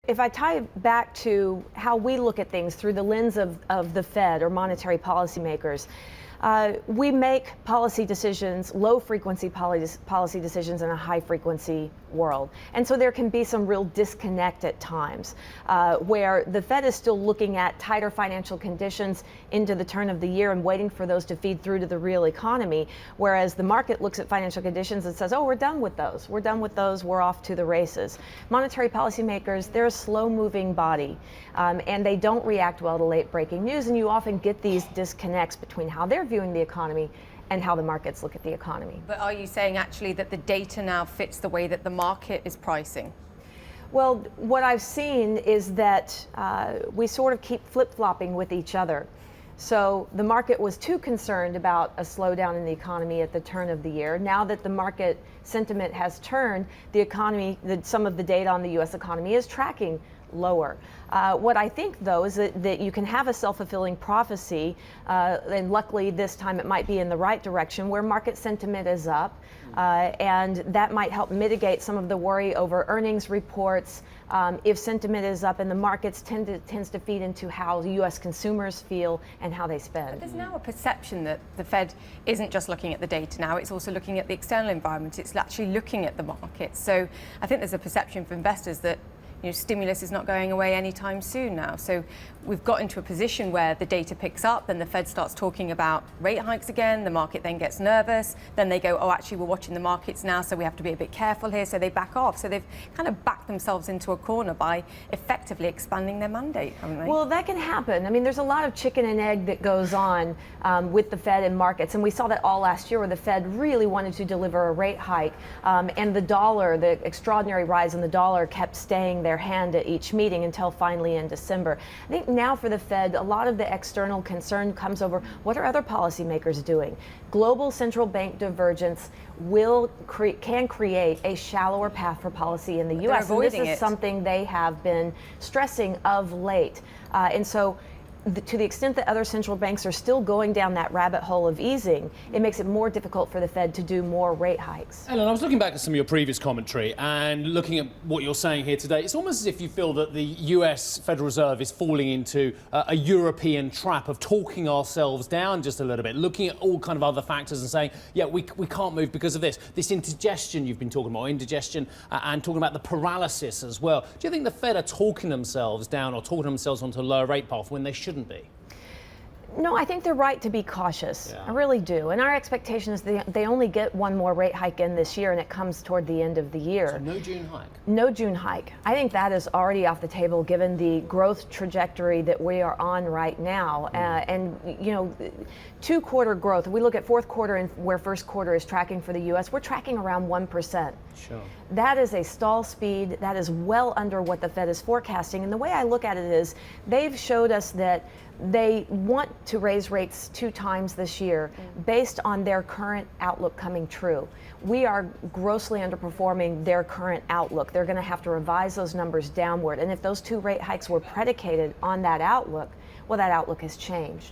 if I tie it back to how we look at things through the lens of the Fed or monetary policymakers, we make policy decisions, low-frequency policy decisions in a high-frequency world. And so there can be some real disconnect at times where the Fed is still looking at tighter financial conditions into the turn of the year and waiting for those to feed through to the real economy, whereas the market looks at financial conditions and says, oh, we're done with those. We're done with those. We're off to the races. Monetary policymakers, they're a slow-moving body, and they don't react well to late-breaking news, and you often get these disconnects between how they're viewing the economy and how the markets look at the economy. But are you saying actually that the data now fits the way that the market is pricing? Well, what I've seen is that we sort of keep flip-flopping with each other. So the market was too concerned about a slowdown in the economy at the turn of the year. Now that the market sentiment has turned, the economy, some of the data on the U.S. economy is tracking lower. What I think, though, is that you can have a self-fulfilling prophecy, and luckily this time it might be in the right direction, where market sentiment is up, and that might help mitigate some of the worry over earnings reports. If sentiment is up, and the markets tends to feed into how U.S. consumers feel and how they spend. But there's now a perception that the Fed isn't just looking at the data now, it's also looking at the external environment, it's actually looking at the markets. So I think there's a perception for investors that stimulus is not going away anytime soon now. So we've got into a position where the data picks up, then the Fed starts talking about rate hikes again, the market then gets nervous, then they go, oh, actually, we're watching the markets now, so we have to be a bit careful here, so they back off. So they've kind of backed themselves into a corner by effectively expanding their mandate, haven't they? Well, that can happen. I mean, there's a lot of chicken and egg that goes on with the Fed and markets, and we saw that all last year where the Fed really wanted to deliver a rate hike, and the dollar, the extraordinary rise in the dollar kept staying their hand at each meeting until finally in December. I think now for the Fed, a lot of the external concern comes over what are other policymakers doing. Global central bank divergence can create a shallower path for policy in the U.S. And this is something they have been stressing of late. And so to the extent that other central banks are still going down that rabbit hole of easing, it makes it more difficult for the Fed to do more rate hikes. Ellen, I was looking back at some of your previous commentary and looking at what you're saying here today. It's almost as if you feel that the US Federal Reserve is falling into a European trap of talking ourselves down just a little bit, looking at all kind of other factors and saying, yeah, we can't move because of this indigestion you've been talking about, indigestion, and talking about the paralysis as well. Do you think the Fed are talking themselves down or talking themselves onto a lower rate path when they shouldn't be? No, I think they're right to be cautious. Yeah. I really do. And our expectation is they only get one more rate hike in this year, and it comes toward the end of the year. So no June hike? No June hike. I think that is already off the table given the growth trajectory that we are on right now. And, two-quarter growth. If we look at fourth quarter and where first quarter is tracking for the U.S., we're tracking around 1%. Sure. That is a stall speed. That is well under what the Fed is forecasting. And the way I look at it is they've showed us that they want to raise rates 2 times this year based on their current outlook coming true. We are grossly underperforming their current outlook. They're going to have to revise those numbers downward. And if those 2 rate hikes were predicated on that outlook, well, that outlook has changed.